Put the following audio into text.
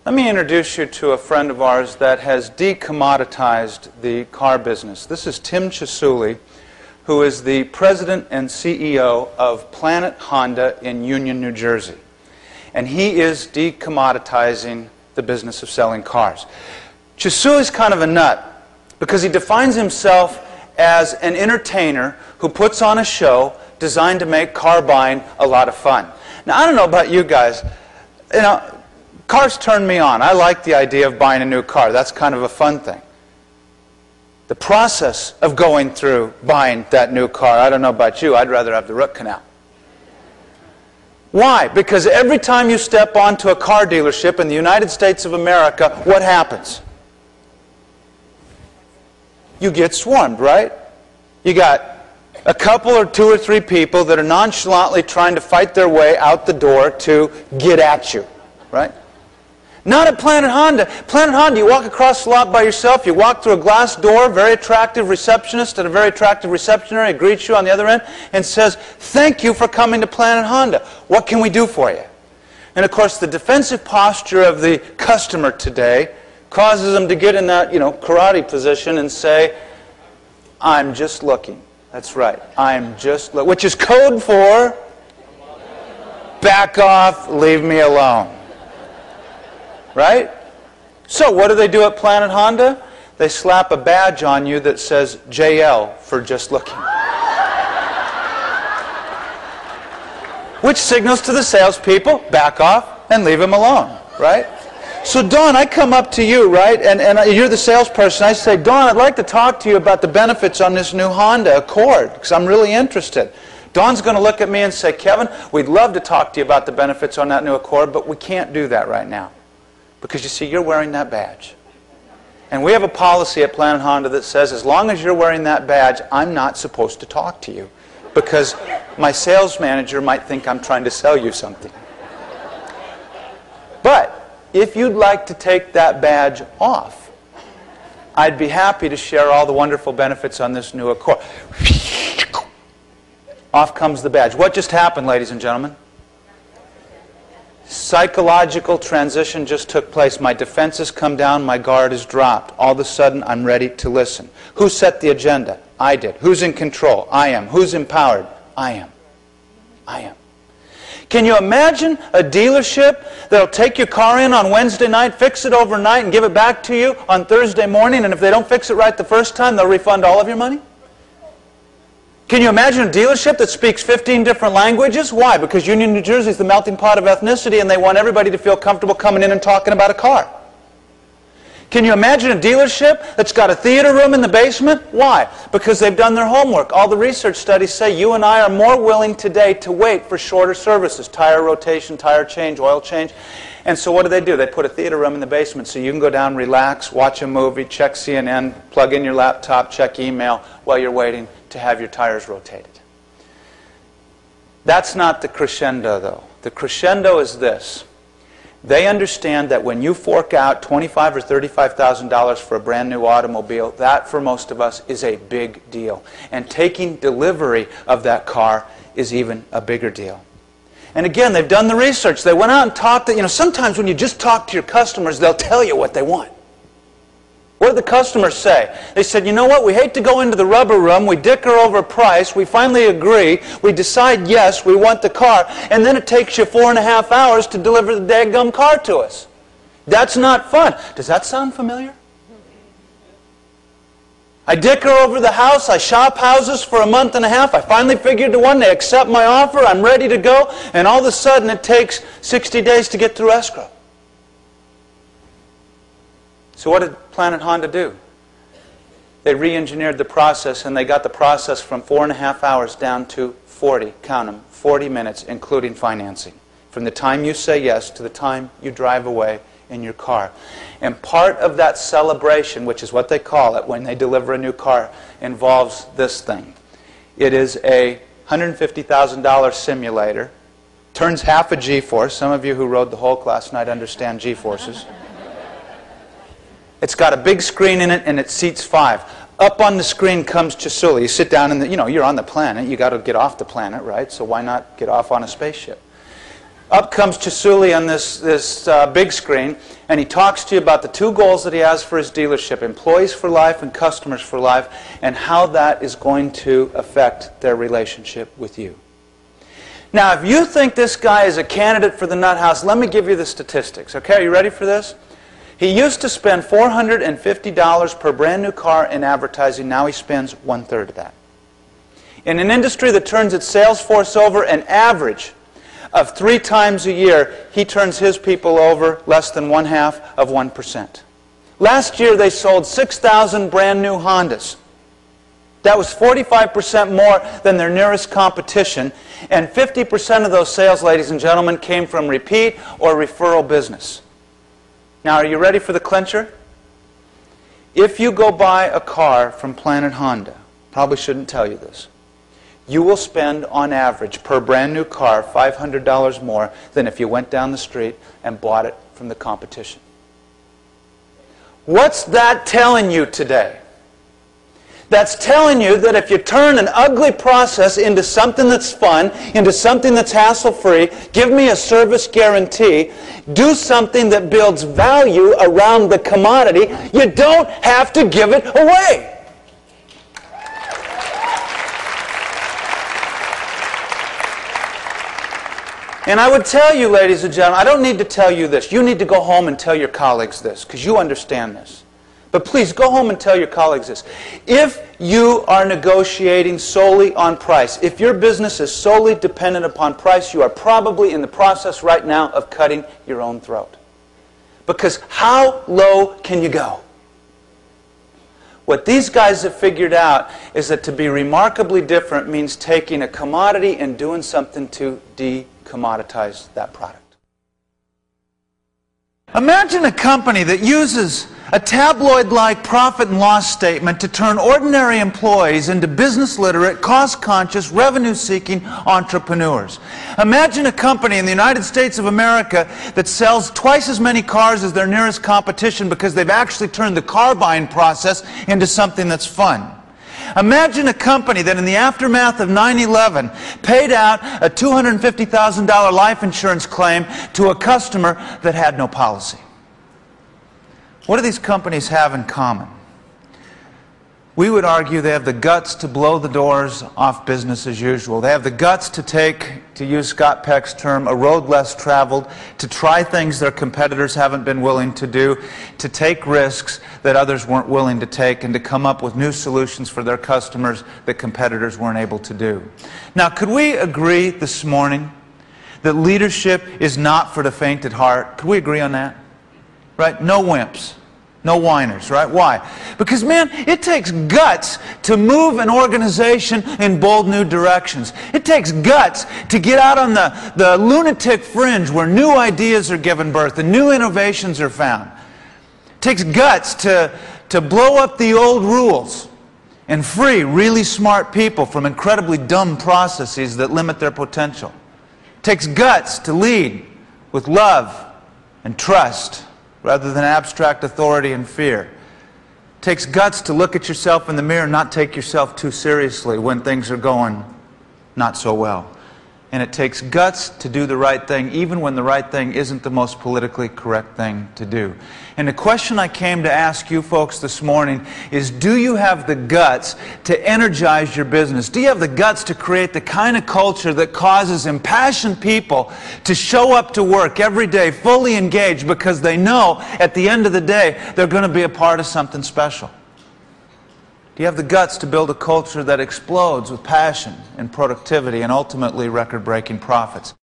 Let me introduce you to a friend of ours that has decommoditized the car business. This is Tim Chisuli, who is the president and CEO of Planet Honda in Union, New Jersey. And he is decommoditizing the business of selling cars. Chisuli's kind of a nut because he defines himself as an entertainer who puts on a show designed to make car buying a lot of fun. Now, I don't know about you guys. You know, cars turn me on. I like the idea of buying a new car. That's kind of a fun thing. The process of going through buying that new car, I don't know about you, I'd rather have the root canal. Why? Because every time you step onto a car dealership in the United States of America, what happens? You get swarmed, right? You got a couple or two or three people that are nonchalantly trying to fight their way out the door to get at you, right? Not at Planet Honda. Planet Honda, you walk across the lot by yourself, you walk through a glass door, very attractive receptionist and a very attractive receptioner greets you on the other end and says, "Thank you for coming to Planet Honda. What can we do for you?" And of course, the defensive posture of the customer today causes them to get in that, karate position and say, "I'm just looking." That's right. I'm just looking. Which is code for back off, leave me alone. Right? So what do they do at Planet Honda? They slap a badge on you that says JL for just looking. Which signals to the salespeople, back off and leave him alone. Right? So Dawn, I come up to you, right, and you're the salesperson. I say, "Dawn, I'd like to talk to you about the benefits on this new Honda Accord because I'm really interested." Dawn's going to look at me and say, "Kevin, we'd love to talk to you about the benefits on that new Accord, but we can't do that right now. Because you see, you're wearing that badge. And we have a policy at Planet Honda that says as long as you're wearing that badge, I'm not supposed to talk to you. Because my sales manager might think I'm trying to sell you something. But if you'd like to take that badge off, I'd be happy to share all the wonderful benefits on this new Accord." Off comes the badge. What just happened, ladies and gentlemen? Psychological transition just took place. My defenses come down, my guard is dropped. All of a sudden, I'm ready to listen. Who set the agenda? I did. Who's in control? I am. Who's empowered? I am. I am. Can you imagine a dealership that'll take your car in on Wednesday night, fix it overnight, and give it back to you on Thursday morning, and if they don't fix it right the first time, they'll refund all of your money? Can you imagine a dealership that speaks 15 different languages? Why? Because Union, New Jersey is the melting pot of ethnicity and they want everybody to feel comfortable coming in and talking about a car. Can you imagine a dealership that's got a theater room in the basement? Why? Because they've done their homework. All the research studies say you and I are more willing today to wait for shorter services, tire rotation, tire change, oil change. And so what do? They put a theater room in the basement so you can go down, relax, watch a movie, check CNN, plug in your laptop, check email while you're waiting to have your tires rotated. That's not the crescendo, though. The crescendo is this. They understand that when you fork out $25,000 or $35,000 for a brand new automobile, that for most of us is a big deal. And taking delivery of that car is even a bigger deal. And again, they've done the research. They went out and talked to, sometimes when you just talk to your customers, they'll tell you what they want. What did the customers say? They said, "You know what, we hate to go into the rubber room, we dicker over price, we finally agree, we decide yes, we want the car, and then it takes you 4.5 hours to deliver the daggum car to us. That's not fun." Does that sound familiar? I dicker over the house, I shop houses for 1.5 months, I finally figured the one, they accept my offer, I'm ready to go, and all of a sudden it takes 60 days to get through escrow. So what did Planet Honda do? They re-engineered the process and they got the process from 4.5 hours down to 40, count them, 40 minutes, including financing. From the time you say yes to the time you drive away in your car. And part of that celebration, which is what they call it when they deliver a new car, involves this thing. It is a $150,000 simulator, turns half a G-force. Some of you who rode the Hulk last night understand G-forces. It's got a big screen in it and it seats 5. Up on the screen comes Chisuli. You sit down and you're on the planet. You got to get off the planet, right? So why not get off on a spaceship? Up comes Chisuli on this big screen, and he talks to you about the two goals that he has for his dealership, employees for life and customers for life, and how that is going to affect their relationship with you. Now, if you think this guy is a candidate for the nut house, let me give you the statistics. Okay, are you ready for this? He used to spend $450 per brand new car in advertising. Now he spends 1/3 of that. In an industry that turns its sales force over an average of 3 times a year, he turns his people over less than 0.5%. Last year they sold 6,000 brand new Hondas. That was 45% more than their nearest competition, and 50% of those sales, ladies and gentlemen, came from repeat or referral business. Now, are you ready for the clincher? If you go buy a car from Planet Honda, probably shouldn't tell you this, you will spend, on average, per brand new car, $500 more than if you went down the street and bought it from the competition. What's that telling you today? That's telling you that if you turn an ugly process into something that's fun, into something that's hassle-free, give me a service guarantee, do something that builds value around the commodity, you don't have to give it away. And I would tell you, ladies and gentlemen, I don't need to tell you this. You need to go home and tell your colleagues this, because you understand this. But please, go home and tell your colleagues this. If you are negotiating solely on price, if your business is solely dependent upon price, you are probably in the process right now of cutting your own throat. Because how low can you go? What these guys have figured out is that to be remarkably different means taking a commodity and doing something to decommoditize that product. Imagine a company that uses a tabloid-like profit and loss statement to turn ordinary employees into business-literate, cost-conscious, revenue-seeking entrepreneurs. Imagine a company in the United States of America that sells twice as many cars as their nearest competition because they've actually turned the car buying process into something that's fun. Imagine a company that in the aftermath of 9/11 paid out a $250,000 life insurance claim to a customer that had no policy. What do these companies have in common? We would argue they have the guts to blow the doors off business as usual. They have the guts to take, to use Scott Peck's term, a road less traveled, to try things their competitors haven't been willing to do, to take risks that others weren't willing to take, and to come up with new solutions for their customers that competitors weren't able to do. Now, could we agree this morning that leadership is not for the faint at heart? Could we agree on that? Right? No wimps. No whiners, right? Why? Because, man, it takes guts to move an organization in bold new directions. It takes guts to get out on the lunatic fringe where new ideas are given birth and new innovations are found. It takes guts to blow up the old rules and free really smart people from incredibly dumb processes that limit their potential. It takes guts to lead with love and trust rather than abstract authority and fear. It takes guts to look at yourself in the mirror and not take yourself too seriously when things are going not so well. And it takes guts to do the right thing even when the right thing isn't the most politically correct thing to do. And the question I came to ask you folks this morning is, do you have the guts to energize your business? Do you have the guts to create the kind of culture that causes impassioned people to show up to work every day fully engaged because they know at the end of the day they're going to be a part of something special? Do you have the guts to build a culture that explodes with passion and productivity and ultimately record-breaking profits?